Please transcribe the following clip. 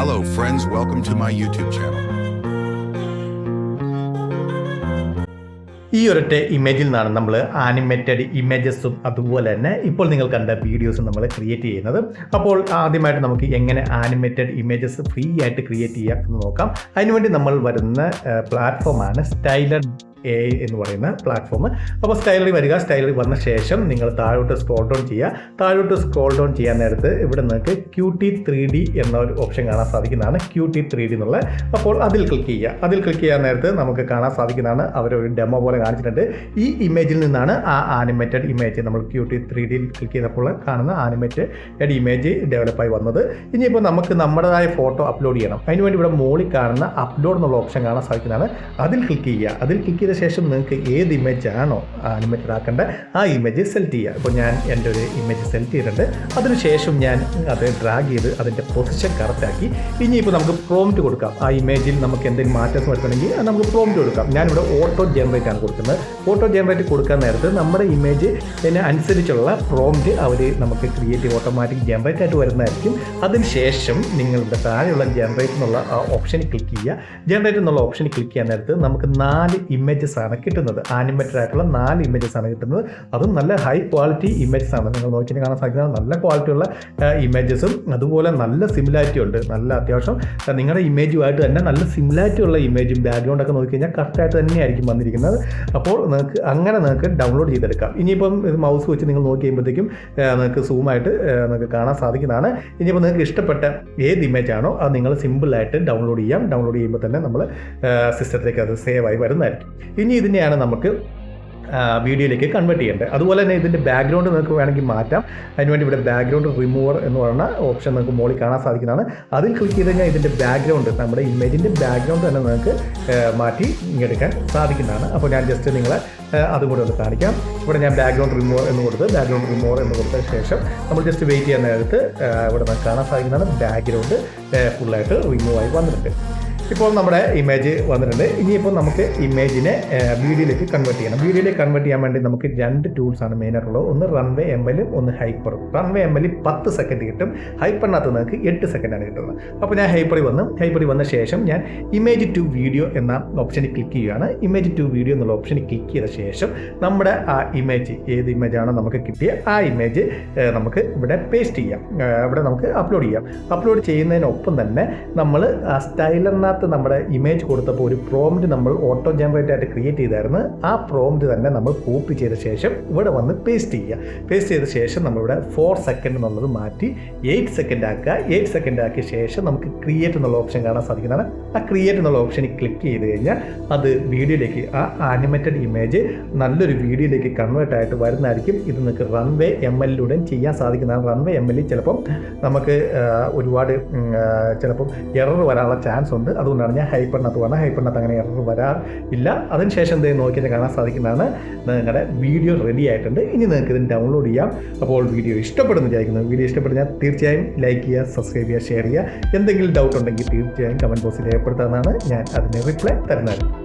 Hello friends, welcome to my YouTube channel. ഈ ഒരൊറ്റ ഇമേജിൽ നിന്നാണ് നമ്മൾ ആനിമേറ്റഡ് ഇമേജസും അതുപോലെ തന്നെ ഇപ്പോൾ നിങ്ങൾ കണ്ട വീഡിയോസും നമ്മൾ ക്രിയേറ്റ് ചെയ്യുന്നത്. അപ്പോൾ ആദ്യമായിട്ട് നമുക്ക് എങ്ങനെ ആനിമേറ്റഡ് ഇമേജസ് ഫ്രീ ആയിട്ട് ക്രിയേറ്റ് ചെയ്യാം എന്ന് നോക്കാം. അതിനുവേണ്ടി നമ്മൾ വരുന്ന പ്ലാറ്റ്ഫോമാണ് സ്റ്റൈലർ AI എന്ന് പറയുന്ന പ്ലാറ്റ്ഫോം. അപ്പോൾ സ്റ്റൈലറി വരിക. സ്റ്റൈലറി വന്ന ശേഷം നിങ്ങൾ താഴോട്ട് സ്ക്രോൾ ഡൗൺ ചെയ്യുക. താഴോട്ട് സ്ക്രോൾ ഡൗൺ ചെയ്യാൻ നേരത്ത് ഇവിടെ നിങ്ങൾക്ക് Qt 3D എന്ന ഒരു ഓപ്ഷൻ കാണാൻ സാധിക്കുന്നതാണ്. Qt 3D എന്നുള്ള. അപ്പോൾ അതിൽ ക്ലിക്ക് ചെയ്യുക. അതിൽ ക്ലിക്ക് ചെയ്യാൻ നേരത്ത് നമുക്ക് കാണാൻ സാധിക്കുന്നതാണ് അവരൊരു ഡെമോ പോലെ കാണിച്ചിട്ടുണ്ട്. ഈ ഇമേജിൽ നിന്നാണ് ആ ആനിമേറ്റഡ് ഇമേജ് നമ്മൾ Qt 3D ക്ലിക്ക് ചെയ്തപ്പോൾ കാണുന്ന ആനിമേറ്റഡ് ഇമേജ് ഡെവലപ്പായി വന്നത്. ഇനിയിപ്പോൾ നമുക്ക് നമ്മുടേതായ ഫോട്ടോ അപ്ലോഡ് ചെയ്യണം. അതിനുവേണ്ടി ഇവിടെ മുകളിൽ കാണുന്ന അപ്ലോഡ് എന്നുള്ള ഓപ്ഷൻ കാണാൻ സാധിക്കുന്നതാണ്. അതിൽ ക്ലിക്ക് ചെയ്യുക. അതിൽ ക്ലിക്ക് ചെയ്ത ശേഷം നിങ്ങൾക്ക് ഏത് ഇമേജ് ആണോ ആനിമേറ്റഡ് ആക്കേണ്ട ആ ഇമേജ് സെലക്ട് ചെയ്യുക. ഇപ്പോൾ ഞാൻ എൻ്റെ ഒരു ഇമേജ് സെലക്ട് ചെയ്തിട്ടുണ്ട്. അതിനുശേഷം ഞാൻ അത് ഡ്രാഗ് ചെയ്ത് അതിൻ്റെ പൊസിഷൻ കറക്റ്റാക്കി ഇനിയിപ്പോൾ നമുക്ക് പ്രോംപ്റ്റ് കൊടുക്കാം. ആ ഇമേജിൽ നമുക്ക് എന്തെങ്കിലും മാറ്റം വരുത്തണമെങ്കിൽ നമുക്ക് പ്രോംപ്റ്റ് കൊടുക്കാം. ഞാനിവിടെ ഓട്ടോ ജനറേറ്റ് ആണ് കൊടുക്കുന്നത്. ഓട്ടോ ജനറേറ്റ് കൊടുക്കാൻ നേരത്ത് നമ്മുടെ ഇമേജ് അനുസരിച്ചുള്ള പ്രോംപ്റ്റ് അവർ നമുക്ക് ക്രിയേറ്റ് ഓട്ടോമാറ്റിക് ജനറേറ്റ് ആയിട്ട് വരുന്നതായിരിക്കും. അതിനുശേഷം നിങ്ങളുടെ താഴെയുള്ള ജനറേറ്റ് എന്നുള്ള ആ ഓപ്ഷനിൽ ക്ലിക്ക് ചെയ്യുക. ജനറേറ്റ് എന്നുള്ള ഓപ്ഷനിൽ ക്ലിക്ക് ചെയ്യാൻ നേരത്ത് നമുക്ക് 4 ഇമേജസ് ആണ് കിട്ടുന്നത്. ആനിമേറ്റഡ് ആയിട്ടുള്ള 4 ഇമേജസ് ആണ് കിട്ടുന്നത്. അതും നല്ല ഹൈ ക്വാളിറ്റി ഇമേജസ് ആണ്. നിങ്ങൾ നോക്കി കാണാൻ സാധിക്കുന്നത് നല്ല ക്വാളിറ്റിയുള്ള ഇമേജസും അതുപോലെ നല്ല സിമിലാരിറ്റി ഉണ്ട്. നല്ല അത്യാവശ്യം നിങ്ങളുടെ ഇമേജുമായിട്ട് തന്നെ നല്ല സിമിലാരിറ്റി ഉള്ള ഇമേജും ബാക്ക്ഗ്രൗണ്ടൊക്കെ നോക്കി കഴിഞ്ഞാൽ കറക്റ്റായിട്ട് തന്നെയായിരിക്കും വന്നിരിക്കുന്നത്. അപ്പോൾ നിങ്ങൾക്ക് ഡൗൺലോഡ് ചെയ്തെടുക്കാം. ഇനിയിപ്പം ഇത് മൗസ് വെച്ച് നിങ്ങൾ നോക്കി കഴിയുമ്പോഴത്തേക്കും നിങ്ങൾക്ക് സൂമായിട്ട് നിങ്ങൾക്ക് കാണാൻ സാധിക്കുന്നതാണ്. ഇനിയിപ്പോൾ നിങ്ങൾക്ക് ഇഷ്ടപ്പെട്ട ഏത് ഇമേജ് ആണോ അത് നിങ്ങൾ സിമ്പിളായിട്ട് ഡൗൺലോഡ് ചെയ്യാം. ഡൗൺലോഡ് ചെയ്യുമ്പോൾ തന്നെ നമ്മൾ സിസ്റ്റത്തിലേക്ക് അത് സേവ് ആയി വരുന്നതായിരിക്കും. ഇനി ഇതിനെയാണ് നമുക്ക് വീഡിയോയിലേക്ക് കൺവേർട്ട് ചെയ്യേണ്ടത്. അതുപോലെ തന്നെ ഇതിൻ്റെ ബാക്ക്ഗ്രൗണ്ട് നിങ്ങൾക്ക് വേണമെങ്കിൽ മാറ്റാം. അതിനുവേണ്ടി ഇവിടെ ബാക്ക്ഗ്രൗണ്ട് റിമൂവർ എന്ന് പറയുന്ന ഓപ്ഷൻ നിങ്ങൾക്ക് മുകളിൽ കാണാൻ സാധിക്കുന്നതാണ്. അതിൽ ക്ലിക്ക് ചെയ്ത് കഴിഞ്ഞാൽ ഇതിൻ്റെ ബാക്ക്ഗ്രൗണ്ട് നമ്മുടെ ഇമേജിൻ്റെ ബാക്ക്ഗ്രൗണ്ട് തന്നെ നിങ്ങൾക്ക് മാറ്റി എടുക്കാൻ സാധിക്കുന്നതാണ്. അപ്പോൾ ഞാൻ ജസ്റ്റ് നിങ്ങളെ അതും കൂടെ ഒന്ന് കാണിക്കാം. ഇവിടെ ഞാൻ ബാക്ക്ഗ്രൗണ്ട് റിമൂവർ എന്ന് കൊടുത്ത ശേഷം നമ്മൾ ജസ്റ്റ് വെയിറ്റ് ചെയ്യുന്ന നേരത്ത് ഇവിടെ നമുക്ക് കാണാൻ സാധിക്കുന്നതാണ് ബാക്ക്ഗ്രൗണ്ട് ഫുള്ളായിട്ട് റിമൂവ് ആയി വന്നിട്ടുണ്ട്. ഇപ്പോൾ നമ്മുടെ ഇമേജ് വന്നിട്ടുണ്ട്. ഇനിയിപ്പോൾ നമുക്ക് ഇമേജിനെ വീഡിയോയിലേക്ക് കൺവേർട്ട് ചെയ്യണം. വീഡിയോയിലേക്ക് കൺവേർട്ട് ചെയ്യാൻ വേണ്ടി നമുക്ക് 2 ടൂൾസാണ് മെയിനായിട്ടുള്ളത്. ഒന്ന് റൺവേ ML ഒന്ന് ഹൈപ്പറും. റൺവേ ML 10 സെക്കൻഡ് കിട്ടും. ഹൈപ്പറിനകത്ത് നിങ്ങൾക്ക് 8 സെക്കൻഡാണ് കിട്ടുന്നത്. അപ്പോൾ ഞാൻ ഹൈപ്പറി വന്ന ശേഷം ഞാൻ ഇമേജ് ടു വീഡിയോ എന്ന ഓപ്ഷനിൽ ക്ലിക്ക് ചെയ്യുകയാണ്. ഇമേജ് ടു വീഡിയോ എന്നുള്ള ഓപ്ഷനിൽ ക്ലിക്ക് ചെയ്ത ശേഷം നമ്മുടെ ആ ഇമേജ് ഏത് ഇമേജാണോ നമുക്ക് കിട്ടിയ ആ ഇമേജ് നമുക്ക് ഇവിടെ പേസ്റ്റ് ചെയ്യാം. ഇവിടെ നമുക്ക് അപ്ലോഡ് ചെയ്യാം. അപ്ലോഡ് ചെയ്യുന്നതിനൊപ്പം തന്നെ നമ്മൾ ആ സ്റ്റൈലറിനകത്ത് നമ്മുടെ ഇമേജ് കൊടുത്തപ്പോൾ ഒരു പ്രോംപ്റ്റ് നമ്മൾ ഓട്ടോ ജനറേറ്റ് ആയിട്ട് ക്രിയേറ്റ് ചെയ്തായിരുന്നു. ആ പ്രോംപ്റ്റ് തന്നെ നമ്മൾ കോപ്പി ചെയ്ത ശേഷം ഇവിടെ വന്ന് പേസ്റ്റ് ചെയ്യുക. പേസ്റ്റ് ചെയ്ത ശേഷം നമ്മളിവിടെ 4 സെക്കൻഡ് എന്നുള്ളത് മാറ്റി 8 സെക്കൻഡ് ആക്കുക. 8 സെക്കൻഡ് ആക്കിയ ശേഷം നമുക്ക് ക്രിയേറ്റ് എന്നുള്ള ഓപ്ഷൻ കാണാൻ സാധിക്കുന്നതാണ്. ആ ക്രിയേറ്റ് എന്നുള്ള ഓപ്ഷനിൽ ക്ലിക്ക് ചെയ്ത് കഴിഞ്ഞാൽ അത് വീഡിയോയിലേക്ക് ആ ആനിമേറ്റഡ് ഇമേജ് നല്ലൊരു വീഡിയോയിലേക്ക് കൺവേർട്ട് ആയിട്ട് വരുന്നതായിരിക്കും. ഇത് നിങ്ങൾക്ക് റൺവേ ML ചെയ്യാൻ സാധിക്കുന്നതാണ്. റൺവേ ML ചിലപ്പം നമുക്ക് ഒരുപാട് ചിലപ്പം എറർ വരാനുള്ള ചാൻസ് ഉണ്ട്. അതുകൊണ്ടാണ് ഞാൻ ഹൈപ്പറിനകത്ത് അങ്ങനെ എറർ വരാറില്ല. അതിനുശേഷം എന്തെങ്കിലും നോക്കിയാൽ കാണാൻ സാധിക്കുന്നതാണ് നിങ്ങളുടെ വീഡിയോ റെഡി ആയിട്ടുണ്ട്. ഇനി നിങ്ങൾക്ക് ഇത് ഡൗൺലോഡ് ചെയ്യാം. അപ്പോൾ വീഡിയോ ഇഷ്ടപ്പെടുന്നു വിചാരിക്കുന്നു. വീഡിയോ ഇഷ്ടപ്പെടുന്നാൽ തീർച്ചയായും ലൈക്ക് ചെയ്യുക, സബ്സ്ക്രൈബ് ചെയ്യുക, ഷെയർ ചെയ്യുക. എന്തെങ്കിലും ഡൗട്ട് ഉണ്ടെങ്കിൽ തീർച്ചയായും കമൻറ്റ് ബോക്സിൽ രേഖപ്പെടുത്താവുന്നതാണ്. ഞാൻ അതിന് റിപ്ലൈ തരുന്നതായിരിക്കും.